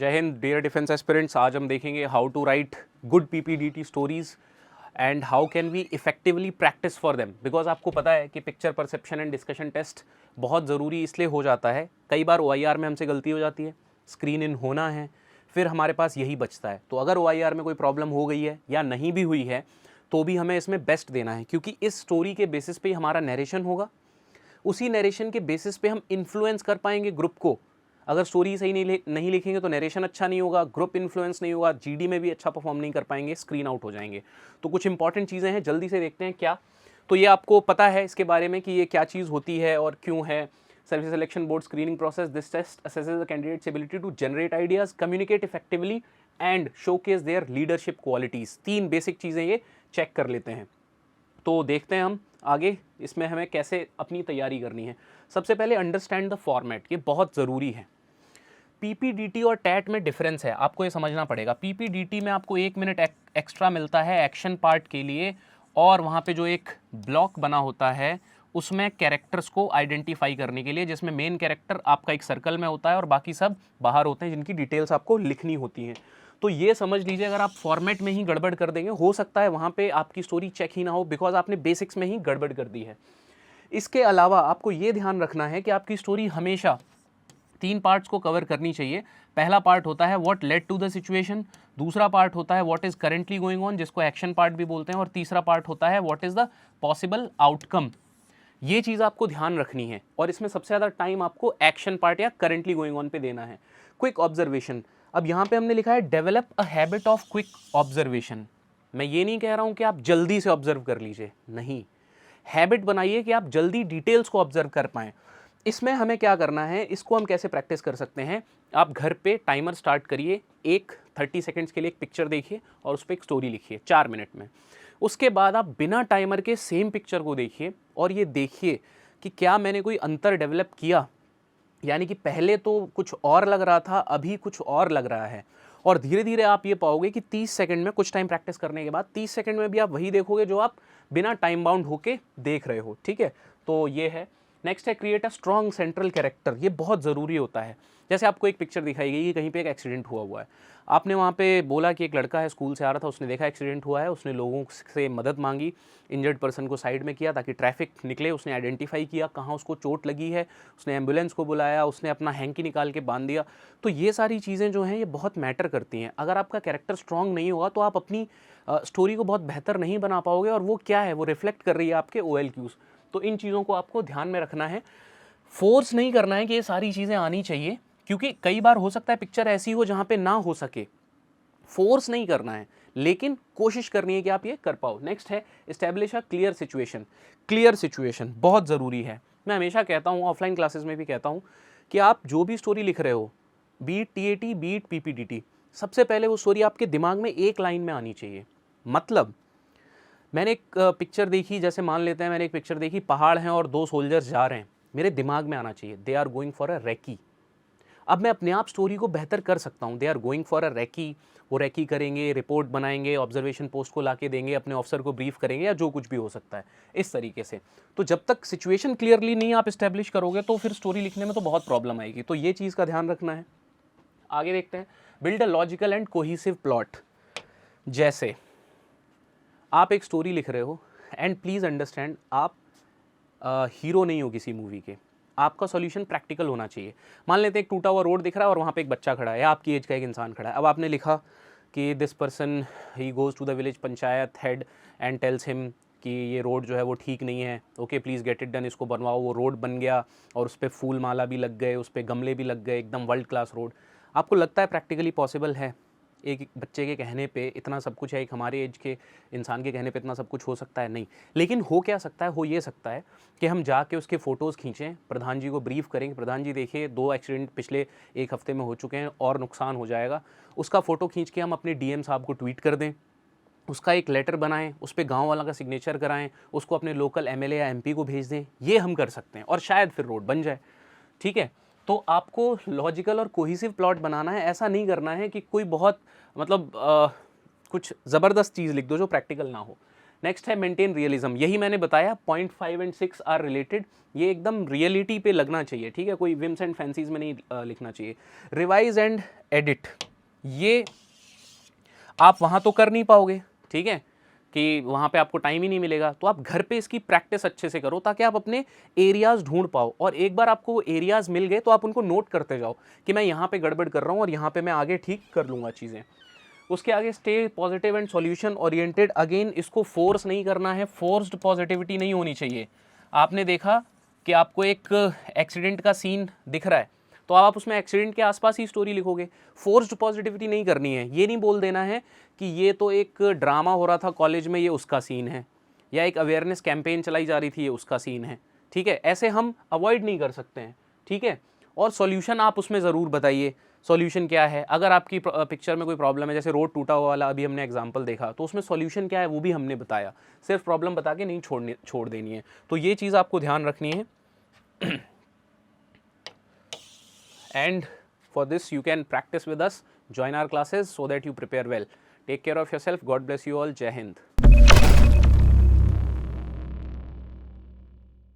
जय Hind dear defence aspirants. आज हम देखेंगे how to write good PPDT stories and how can we effectively practise for them. Because आपको पता है कि picture perception and discussion test बहुत ज़रूरी इसलिए हो जाता है। कई बार OIR में हमसे गलती हो जाती है, स्क्रीन इन होना है, फिर हमारे पास यही बचता है। तो अगर OIR में कोई प्रॉब्लम हो गई है या नहीं भी हुई है तो भी हमें इसमें बेस्ट देना है, क्योंकि इस स्टोरी के बेसिस पे ही हमारा नरेशन होगा। उसी नरेशन के बेसिस पे हम इन्फ्लुएंस कर पाएंगे ग्रुप को। अगर स्टोरी सही नहीं लिखेंगे तो नरेशन अच्छा नहीं होगा, ग्रुप इन्फ्लुएंस नहीं होगा, GD में भी अच्छा परफॉर्म नहीं कर पाएंगे, स्क्रीन आउट हो जाएंगे। तो कुछ इंपॉर्टेंट चीज़ें हैं, जल्दी से देखते हैं क्या। तो ये आपको पता है इसके बारे में कि ये क्या चीज़ होती है और क्यों है। Self selection board screening process, this test assesses the candidate's ability to generate ideas, communicate effectively and showcase their leadership qualities. 3 basic चीज़ें ये चेक कर लेते हैं। तो देखते हैं हम आगे इसमें हमें कैसे अपनी तैयारी करनी है। सबसे पहले अंडरस्टैंड द फॉर्मेट, ये बहुत ज़रूरी है। PPDT और टैट में डिफरेंस है, आपको ये समझना पड़ेगा। PPDT में आपको 1 मिनट एक्स्ट्रा मिलता है एक्शन पार्ट के लिए, और वहाँ पे जो एक ब्लॉक बना होता है उसमें कैरेक्टर्स को आइडेंटिफाई करने के लिए, जिसमें मेन कैरेक्टर आपका एक सर्कल में होता है और बाकी सब बाहर होते हैं जिनकी डिटेल्स आपको लिखनी होती हैं। तो ये समझ लीजिए, अगर आप फॉर्मेट में ही गड़बड़ कर देंगे, हो सकता है वहाँ पे आपकी स्टोरी चेक ही ना हो, बिकॉज आपने बेसिक्स में ही गड़बड़ कर दी है। इसके अलावा आपको ये ध्यान रखना है कि आपकी स्टोरी हमेशा 3 पार्ट्स को कवर करनी चाहिए। पहला पार्ट होता है what led to the situation, दूसरा पार्ट होता है what is currently going on, जिसको एक्शन पार्ट भी बोलते हैं, और तीसरा पार्ट होता है what is the possible outcome. ये चीज़ आपको ध्यान रखनी है, और इसमें सबसे ज़्यादा टाइम आपको एक्शन पार्ट या करेंटली गोइंग ऑन पे देना है। क्विक ऑब्जर्वेशन, अब यहाँ पे हमने लिखा है develop a habit of quick observation. मैं ये नहीं कह रहा हूँ कि आप जल्दी से ऑब्जर्व कर लीजिए, नहीं, हैबिट बनाइए कि आप जल्दी डिटेल्स को ऑब्जर्व कर पाएँ। इसमें हमें क्या करना है, इसको हम कैसे प्रैक्टिस कर सकते हैं। आप घर पे टाइमर स्टार्ट करिए, 30 सेकंड्स के लिए एक पिक्चर देखिए और उस पर एक स्टोरी लिखिए 4 मिनट में। उसके बाद आप बिना टाइमर के सेम पिक्चर को देखिए और ये देखिए कि क्या मैंने कोई अंतर डेवलप किया, यानी कि पहले तो कुछ और लग रहा था, अभी कुछ और लग रहा है। और धीरे धीरे आप ये पाओगे कि 30 सेकंड में, कुछ टाइम प्रैक्टिस करने के बाद 30 सेकंड में भी आप वही देखोगे जो आप बिना टाइम बाउंड होके देख रहे हो। ठीक है, तो ये है। नेक्स्ट है create a strong central character, ये बहुत ज़रूरी होता है। जैसे आपको एक पिक्चर दिखाई गई कि कहीं पे एक एक्सीडेंट हुआ है, आपने वहाँ पे बोला कि एक लड़का है, स्कूल से आ रहा था, उसने देखा एक्सीडेंट हुआ है, उसने लोगों से मदद मांगी, इंजर्ड पर्सन को साइड में किया ताकि ट्रैफिक निकले, उसने आइडेंटिफाई किया कहाँ उसको चोट लगी है, उसने एम्बुलेंस को बुलाया, उसने अपना हैंकी निकाल के बांध दिया। तो ये सारी चीज़ें जो हैं ये बहुत मैटर करती हैं। अगर आपका कैरेक्टर स्ट्रॉन्ग नहीं होगा तो आप अपनी स्टोरी को बहुत बेहतर नहीं बना पाओगे, और वो क्या है, वो रिफ्लेक्ट कर रही है आपके OLQs। तो इन चीज़ों को आपको ध्यान में रखना है। फोर्स नहीं करना है कि ये सारी चीज़ें आनी चाहिए, क्योंकि कई बार हो सकता है पिक्चर ऐसी हो जहाँ पे ना हो सके। फोर्स नहीं करना है, लेकिन कोशिश करनी है कि आप ये कर पाओ। नेक्स्ट है establish a clear situation. Clear situation बहुत ज़रूरी है। मैं हमेशा कहता हूँ, ऑफलाइन क्लासेस में भी कहता हूँ, कि आप जो भी स्टोरी लिख रहे हो, बीट TAT बीट PPDT, सबसे पहले वो स्टोरी आपके दिमाग में एक लाइन में आनी चाहिए। मतलब मैंने एक पिक्चर देखी, जैसे मान लेते हैं मैंने एक पिक्चर देखी, पहाड़ हैं और 2 सोल्जर्स जा रहे हैं, मेरे दिमाग में आना चाहिए they are going for a recce. अब मैं अपने आप स्टोरी को बेहतर कर सकता हूँ। They are going for a recce, वो रेकी करेंगे, रिपोर्ट बनाएंगे, ऑब्जर्वेशन पोस्ट को लाके देंगे, अपने ऑफिसर को ब्रीफ करेंगे, या जो कुछ भी हो सकता है इस तरीके से। तो जब तक सिचुएशन क्लियरली नहीं आप इस्टेब्लिश करोगे तो फिर स्टोरी लिखने में तो बहुत प्रॉब्लम आएगी। तो ये चीज़ का ध्यान रखना है। आगे देखते हैं, build a logical and cohesive plot. जैसे आप एक स्टोरी लिख रहे हो, एंड प्लीज़ अंडरस्टैंड, आप हीरो नहीं हो किसी मूवी के, आपका सॉल्यूशन प्रैक्टिकल होना चाहिए। मान लेते हैं एक टूटा हुआ रोड दिख रहा है और वहाँ पे एक बच्चा खड़ा है, या आपकी एज का एक इंसान खड़ा है। अब आपने लिखा कि this person he goes to the village panchayat head and tells him कि ये रोड जो है वो ठीक नहीं है, okay please get it done, इसको बनवाओ। वो रोड बन गया और उस पर फूल माला भी लग गए, उस पर गमले भी लग गए, एकदम वर्ल्ड क्लास रोड। आपको लगता है प्रैक्टिकली पॉसिबल है? एक बच्चे के कहने पे इतना सब कुछ है, एक हमारे एज के इंसान के कहने पे इतना सब कुछ हो सकता है? नहीं। लेकिन हो क्या सकता है, हो ये सकता है कि हम जाके उसके फ़ोटोज़ खींचें, प्रधान जी को ब्रीफ करें, प्रधान जी देखिए 2 एक्सीडेंट पिछले 1 हफ्ते में हो चुके हैं और नुकसान हो जाएगा। उसका फ़ोटो खींच के हम अपने DM साहब को ट्वीट कर दें, उसका एक लेटर बनाएं, उस पर गाँव वाला का सिग्नेचर कराएं, उसको अपने लोकल MLA या MP को भेज दें। ये हम कर सकते हैं और शायद फिर रोड बन जाए। ठीक है, तो आपको लॉजिकल और कोहिसिव प्लॉट बनाना है। ऐसा नहीं करना है कि कोई बहुत मतलब कुछ ज़बरदस्त चीज़ लिख दो जो प्रैक्टिकल ना हो। नेक्स्ट है मेंटेन रियलिज्म, यही मैंने बताया, पॉइंट 5 एंड 6 आर रिलेटेड, ये एकदम रियलिटी पे लगना चाहिए, ठीक है, कोई विम्स एंड फैंसीज में नहीं लिखना चाहिए। रिवाइज एंड एडिट, ये आप वहाँ तो कर नहीं पाओगे, ठीक है, कि वहाँ पे आपको टाइम ही नहीं मिलेगा, तो आप घर पे इसकी प्रैक्टिस अच्छे से करो ताकि आप अपने एरियाज़ ढूंढ पाओ, और एक बार आपको वो एरियाज़ मिल गए तो आप उनको नोट करते जाओ कि मैं यहाँ पे गड़बड़ कर रहा हूँ और यहाँ पे मैं आगे ठीक कर लूँगा चीज़ें। उसके आगे stay positive and solution oriented, again इसको फोर्स नहीं करना है, फोर्स्ड पॉजिटिविटी नहीं होनी चाहिए। आपने देखा कि आपको एक एक्सीडेंट का सीन दिख रहा है तो आप उसमें एक्सीडेंट के आसपास ही स्टोरी लिखोगे, फोर्स्ड पॉजिटिविटी नहीं करनी है। ये नहीं बोल देना है कि ये तो एक ड्रामा हो रहा था कॉलेज में, ये उसका सीन है, या एक अवेयरनेस कैंपेन चलाई जा रही थी, ये उसका सीन है, ठीक है, ऐसे हम अवॉइड नहीं कर सकते हैं, ठीक है। और सॉल्यूशन आप उसमें ज़रूर बताइए, सॉल्यूशन क्या है, अगर आपकी पिक्चर में कोई प्रॉब्लम है, जैसे रोड टूटा हुआ वाला अभी हमने एग्जांपल देखा, तो उसमें सॉल्यूशन क्या है वो भी हमने बताया, सिर्फ प्रॉब्लम बता के नहीं छोड़ देनी है, तो ये चीज़ आपको ध्यान रखनी है। And for this you can practice with us, join our classes so that you prepare well. Take care of yourself, God bless you all, Jai Hind.